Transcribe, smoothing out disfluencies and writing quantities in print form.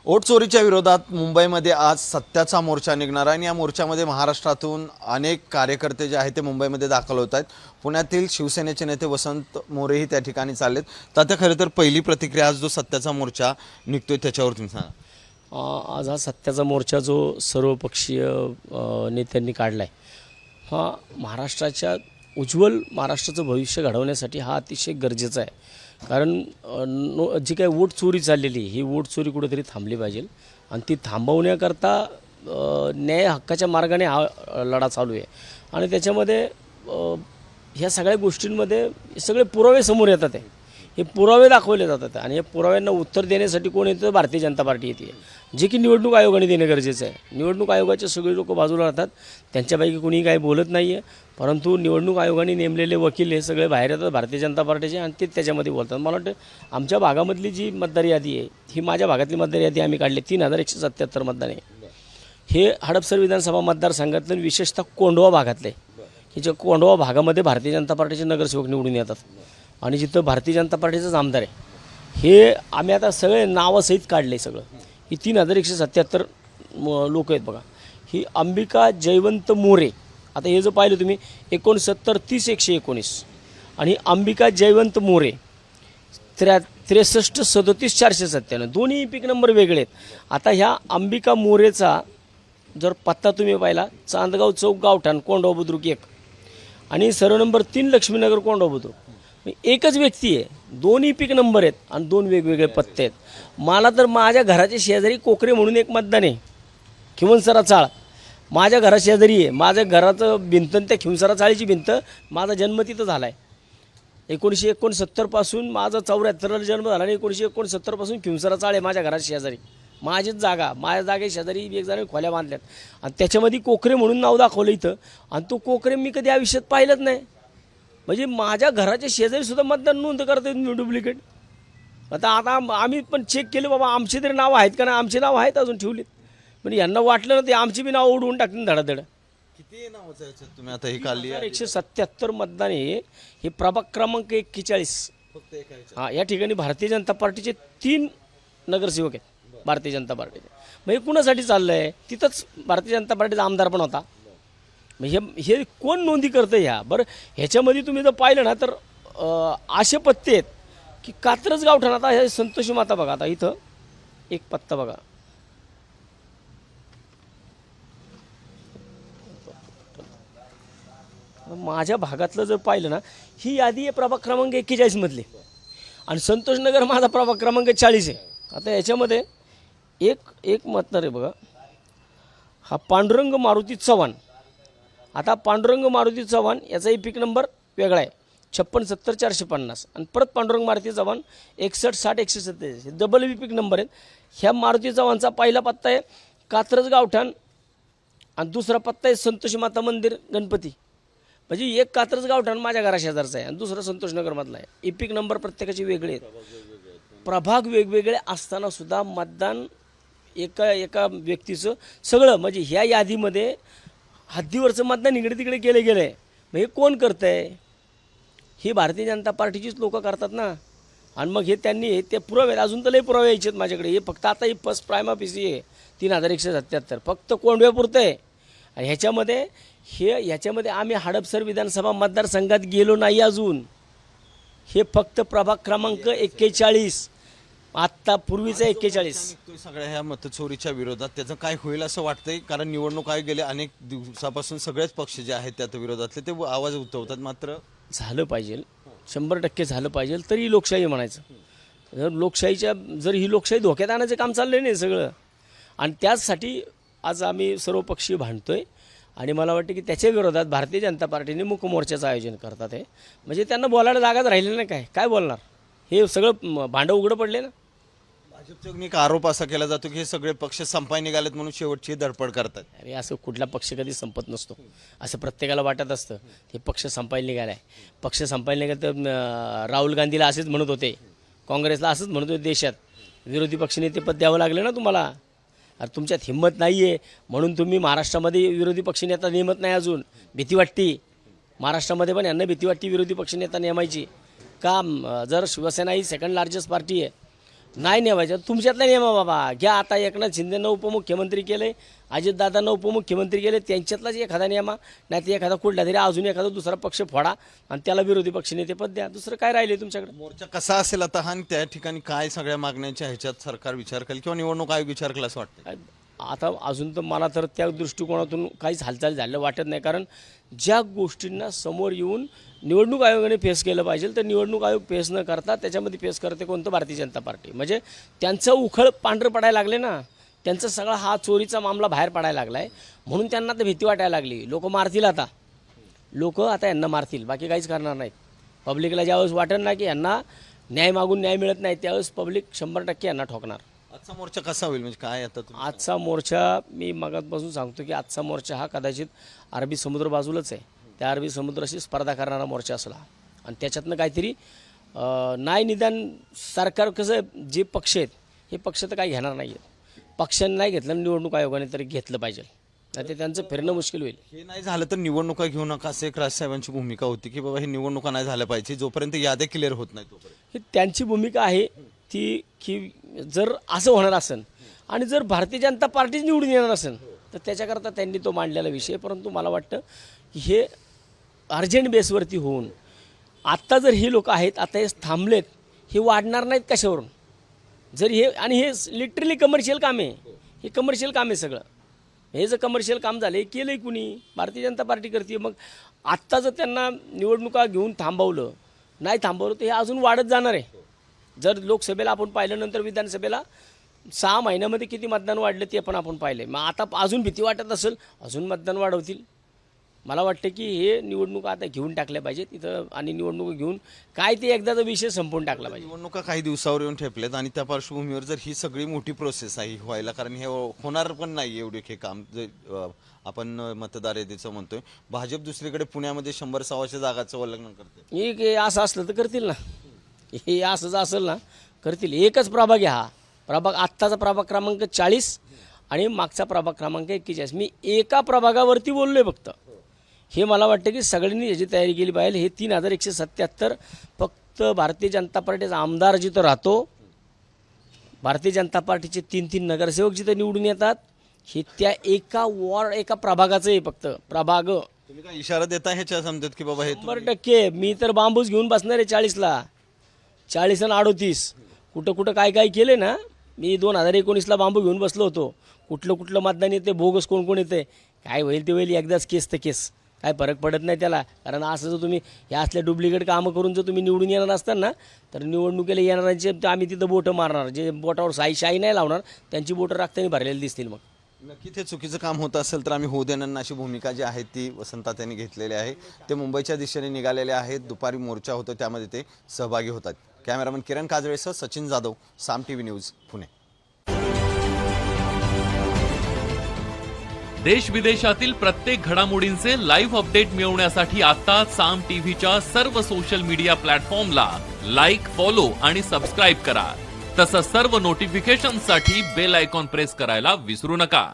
ओट चोरीच्या विरोधात मुंबईमध्ये आज सत्याचा मोर्चा निघणार आहे आणि या मोर्चामध्ये महाराष्ट्रातून अनेक कार्यकर्ते जे आहेत ते मुंबईमध्ये दाखल होत आहेत। पुण्यातील शिवसेनेचे नेते वसंत मोरेही त्या ठिकाणी चाललेत। तर खरं तर पहिली प्रतिक्रिया आज जो सत्याचा मोर्चा निघतोय त्याच्यावर तुम्ही सांगा। आज हा सत्याचा मोर्चा जो सर्वपक्षीय नेत्यांनी काढला आहे हा महाराष्ट्राच्या उज्ज्वल महाराष्ट्राचं भविष्य घडवण्यासाठी हा अतिशय गरजेचा आहे। कारण जी काही वोट चोरी चाललेली ही वोट चोरी कुठेतरी थांबली पाहिजे आणि ती थांबवण्याकरता न्याय हक्काच्या मार्गाने हा लढा चालू आहे। आणि त्याच्यामध्ये ह्या सगळ्या गोष्टींमध्ये सगळे पुरावे समोर येतात आहे, हे पुरावे दाखवले जातात आणि या पुराव्यांना उत्तर देण्यासाठी कोण येतं? भारतीय जनता पार्टी येते, जे की निवडणूक आयोगाने देणं गरजेचं आहे। निवडणूक आयोगाचे सगळे लोक बाजूला राहतात, त्यांच्यापैकी कोणी काही बोलत नाही आहे, परंतु निवडणूक आयोगाने नेमलेले वकील हे सगळे बाहेर येतात भारतीय जनता पार्टीचे आणि ते त्याच्यामध्ये बोलतात। मला वाटतं आमच्या भागामधली जी मतदार यादी आहे ही माझ्या भागातली मतदार यादी आम्ही काढली 3177 मतदान आहे। हे हडपसर विधानसभा मतदारसंघातलं विशेषतः कोंढवा भागातले की जे कोंढवा भागामध्ये भारतीय जनता पार्टीचे नगरसेवक निवडून येतात आणि जिथं भारतीय जनता पार्टीचाच आमदार आहे हे आम्ही आता सगळे नावासहित काढले। सगळं ही 3177 लोक आहेत बघा। ही अंबिका जयवंत मोरे, आता हे जो पाहिलं तुम्ही 69 30 119 आणि अंबिका जयवंत मोरे 63 37 497 दोन्ही पीक नंबर वेगळे आहेत। आता ह्या अंबिका मोरेचा जर पत्ता तुम्ही पाहिला चांदगाव चौक गावठाण कोंढवा बुद्रुक 1 आणि सर्व नंबर 3 लक्ष्मीनगर कोंढवा बुद्रुक, एकच व्यक्ती आहे, दोन्ही पीक नंबर आहेत आणि दोन वेगवेगळे पत्ते आहेत। मला तर माझ्या घराच्या शेजारी कोकरे म्हणून एक मतदान आहे, खिवणसरा चाळ माझ्या घरा शेजारी आहे। माझ्या घराचं भिंत त्या खिवणसरा चाळीची भिंत माझा जन्म तिथं झाला आहे। 1969 पासून माझा 74ला जन्म झाला आणि 1969 पासून खिवणसरा चाळ आहे माझ्या घराच्या शेजारी, माझीच जागा, माझ्या जागे शेजारी एक जण खोल्या बांधल्यात आणि त्याच्यामध्ये कोकरे म्हणून नाव दाखवलं इथं आणि तो कोकरे मी कधी आयुष्यात पाहिलंच नाही। म्हणजे माझ्या घराच्या शेजारी सुद्धा मतदान नोंद करतात डुप्लिकेट। आता आम्ही पण चेक केलं बाबा आमचे तरी नाव आहेत का नाही, आमचे नाव आहेत अजून ठेवलीत, पण यांना वाटलं ना ते आमची बी नाव उडवून टाकतील धडाधड। किती नावाचं याच्यात तुम्ही आता ही काढली? 177 मतदान आहे, हे प्रभाग क्रमांक 41 फक्त एका ह्याच्यात? हां, या ठिकाणी भारतीय जनता पार्टीचे 3 नगरसेवक आहेत भारतीय जनता पार्टीचे। मग हे कुणासाठी चाललं आहे? तिथंच भारतीय जनता पार्टीचा आमदार पण होता। मग हे कोण नोंदी करतं ह्या? बरं ह्याच्यामध्ये तुम्ही जर पाहिलं ना तर असे पत्ते आहेत की कात्रज गावठाण, आता हे संतोषी माता बघा, आता इथं एक पत्ता बघा, माझ्या भागातलं जर पाहिलं ना ही यादी आहे प्रभाग क्रमांक 41 मधली आणि संतोषनगर माझा प्रभाग क्रमांक 40 आहे। आता याच्यामध्ये एक मतदार आहे बघा, हा पांडुरंग मारुती चव्हाण। आता पांडुरंग मारुती चव्हाण याचाही पीक नंबर वेगळा आहे 56 70 450 आणि परत पांडुरंग मारुती चव्हाण 61 60 147 डबल बी पीक नंबर आहेत। ह्या मारुती चव्हाणचा पहिला पत्ता आहे कात्रज गावठाण आणि दुसरा पत्ता आहे संतोषी माता मंदिर गणपती। म्हणजे एक कात्रज गावठाण माझ्या घराशेजारचा आहे आणि दुसरा संतोषनगरमधला आहे। ई पीक नंबर प्रत्येकाचे वेगळे आहेत, प्रभाग वेगवेगळे असताना सुद्धा मतदान एका व्यक्तीचं सगळं, म्हणजे ह्या यादीमध्ये हद्दीवरचं मतदान इकडे तिकडे केलं गेलं आहे। मग हे कोण करतं आहे? ही भारतीय जनता पार्टीचीच लोकं करतात ना। आणि मग हे त्यांनी ते पुरावे, अजून तर लई पुरावे यायचे आहेत माझ्याकडे, हे फक्त आता ही फर्स्ट प्रायमा पीसी आहे 3177 फक्त कोंढव्यापुरतं आहे। आणि ह्याच्यामध्ये आम्ही हडपसर विधानसभा मतदारसंघात गेलो नाही अजून, हे फक्त प्रभाग क्रमांक 41 आत्ता पूर्वीचा 41 सगळ्या ह्या मतचोरीच्या विरोधात त्याचं काय होईल असं वाटतंय? कारण निवडणूक आयोग गेले अनेक दिवसापासून सगळेच पक्ष जे आहेत त्यात विरोधातले ते आवाज उठवतात, मात्र झालं पाहिजे 100% झालं पाहिजे तरी लोकशाही म्हणायचं। जर ही लोकशाही धोक्यात आणायचं काम चाललं नाही सगळं आणि त्याचसाठी आज आम्ही सर्वपक्षीय भांडतोय आणि मला वाटतं की त्याच्या विरोधात भारतीय जनता पार्टीने मूक मोर्चाचं आयोजन करतात आहे। म्हणजे त्यांना बोलायला जागाच राहिलेलं नाही, काय बोलणार? हे सगळं भांडं उघडं पडले ना। भाजपचा एक आरोप असा केला जातो की हे सगळे पक्ष संपाय निघालेत म्हणून शेवटची धडपड करतात। अरे असं कुठला पक्ष कधी संपत नसतो, असं प्रत्येकाला वाटत असतं हे पक्ष संपायला निघाला आहे। पक्ष संपायला निघाला तर राहुल गांधीला असेच म्हणत होते, काँग्रेसला असंच म्हणत होते, देशात विरोधी पक्षनेतेपद द्यावं लागलं ना तुम्हाला। अरे तुमच्यात हिंमत नाही आहे म्हणून तुम्ही महाराष्ट्रामध्ये विरोधी पक्षनेता नेमत नाही, अजून भीती वाटते महाराष्ट्रामध्ये पण यांना भीती वाटते विरोधी पक्षनेता नेमायची का? जर शिवसेना ही सेकंड लार्जेस्ट पार्टी आहे नाही नेवायचं तुमच्यातला नेमा बाबा. घ्या आता एकनाथ शिंदेनं उपमुख्यमंत्री केले, अजितदादांना उपमुख्यमंत्री केले, त्यांच्यातलाच एखादा नेमा, नाही तर एखादा कुठला तरी अजून एखादा दुसरा पक्ष फोडा आणि त्याला विरोधी पक्षनेते पद द्या. दुसरं काय राहिले तुमच्याकडे? मोर्चा कसा असेल आता हा आणि त्या ठिकाणी काय सगळ्या मागण्यांच्या ह्याच्यात सरकार विचार करेल किंवा निवडणूक आयोग विचार केला असं वाटतं? आता अजून तर मला तर त्या दृष्टिकोनातून काहीच हालचाल झालं वाटत नाही. कारण ज्या गोष्टींना समोर येऊन निवडणूक आयोगाने फेस केलं पाहिजे तर निवडणूक आयोग फेस न करता त्याच्यामध्ये फेस करते कोणतं? भारतीय जनता पार्टी. म्हणजे त्यांचं उखळ पांढरं पडायला लागले ना, त्यांचा सगळा हा चोरीचा मामला बाहेर पडायला लागला आहे. म्हणून त्यांना तर भीती वाटायला लागली. लोक मारतील आता, लोक आता यांना मारतील, बाकी काहीच करणार नाहीत. पब्लिकला ज्यावेळेस वाटेल ना की यांना न्याय मागून न्याय मिळत नाही त्यावेळेस पब्लिक 100% यांना ठोकणार. आजचा मोर्चा कसा होईल म्हणजे काय आता तुम्ही? आजचा मोर्चा मी मगापासून सांगतो की आजचा मोर्चा हा कदाचित अरबी समुद्र बाजूलाच आहे, त्या अरबी समुद्राशी स्पर्धा करणारा मोर्चा असला आणि त्याच्यातनं काहीतरी नाही निदान सरकार कसं जे पक्ष आहेत हे पक्ष तर काही घेणार नाही आहेत. पक्षांनी नाही घेतलं निवडणूक आयोगाने तरी घेतलं पाहिजे, नाही ते त्यांचं फिरणं मुश्किल होईल. हे नाही झालं तर निवडणुका घेऊ नका असं एक राजसाहेबांची भूमिका होती की बाबा हे निवडणुका नाही झाल्या पाहिजे जोपर्यंत याद्या क्लिअर होत नाही तोपर्यंत. ही त्यांची भूमिका आहे ती की जर असं होणार असेल आणि जर भारतीय जनता पार्टीच निवडून येणार असेल तर त्याच्याकरता त्यांनी तो मांडलेला विषय. परंतु मला वाटतं की हे अर्जंट बेसवरती होऊन आत्ता जर हे लोक आहेत आता हे थांबलेत, हे वाढणार नाहीत कशावरून? जर हे आणि हे लिटरली कमर्शियल काम आहे, हे कमर्शियल काम आहे सगळं. हे जर कमर्शियल काम झालं हे केलं आहे कुणी? भारतीय जनता पार्टी करते. मग आत्ता जर त्यांना निवडणुका घेऊन थांबवलं नाही थांबवलं तर हे अजून वाढत जाणार आहे. जर लोकसभेला आपण पाहिलं नंतर विधानसभेला 6 महिन्यामध्ये किती मतदान वाढलं ते पण आपण पाहिले. मग आता अजून भीती वाटत असेल अजून मतदान वाढवतील. मला वाटतं की हे निवडणुका आता घेऊन टाकल्या पाहिजेत इथं आणि निवडणुका घेऊन काय ते एकदाचा विषय संपवून टाकला पाहिजे. निवडणुका काही दिवसावर येऊन ठेपल्यात आणि त्या पार्श्वभूमीवर जर ही सगळी मोठी प्रोसेस आहे व्हायला, कारण हे होणार पण नाही एवढे हे काम जे आपण मतदार यादीचं म्हणतोय. भाजप दुसरीकडे पुण्यामध्ये 100-125 जागाचं उल्लंघन करते. हे असं असलं तर करतील ना, हे असंच असेल ना करतील. एकच प्रभाग आहे हा प्रभाग, आत्ताचा प्रभाग क्रमांक 40 आणि मागचा प्रभाग क्रमांक 41. मी एका प्रभागावरती बोललो आहे फक्त. हे मला वाटतं की सगळ्यांनी याची तयारी केली पाहिजे. हे 3177 फक्त भारतीय जनता प्रदेशाचा आमदार जिथं राहतो, भारतीय जनता पार्टीचे 3 नगरसेवक जिथं निवडून येतात, हे त्या एका प्रभागाचं आहे फक्त प्रभाग. तुम्ही काय इशारा देता ह्याच्या समजत की बाबा हे 100% मी तर बांबूच घेऊन बसणार आहे 40ला, 40 आणि 38 कुठं काय केले ना. मी 2019ला बांबू घेऊन बसलो होतो. कुठलं मतदान येते, बोगस कोण येते, काय होईल ते होईल, एकदाच केस तर केस, काय फरक पडत नाही त्याला. कारण असं जर तुम्ही ह्या असल्या डुप्लिकेट कामं करून जर तुम्ही निवडून येणार असताल ना तर निवडणुकीला येणाऱ्यांचे आम्ही तिथं बोटं मारणार. जे बोटावर शाई नाही लावणार त्यांची बोटं राखताना भरलेली दिसतील. मग नक्की ते चुकीचं काम होत असेल तर आम्ही होऊ देणार नाही अशी भूमिका जी आहे ती वसंत तात्यांनी घेतलेली आहे. ते मुंबईच्या दिशेने निघालेले आहेत. दुपारी मोर्चा होतो त्यामध्ये ते सहभागी होतात. कॅमेरामन किरण काजळेसह सचिन जाधव, साम टीव्ही न्यूज, पुणे. देश विदेशातील प्रत्येक घडामोडींचे लाईव्ह अपडेट मिळवण्यासाठी आता साम टीव्हीच्या सर्व सोशल मीडिया प्लॅटफॉर्मला लाईक, फॉलो आणि सबस्क्राईब करा. तसंच सर्व नोटिफिकेशनसाठी बेल आयकॉन प्रेस करायला विसरू नका.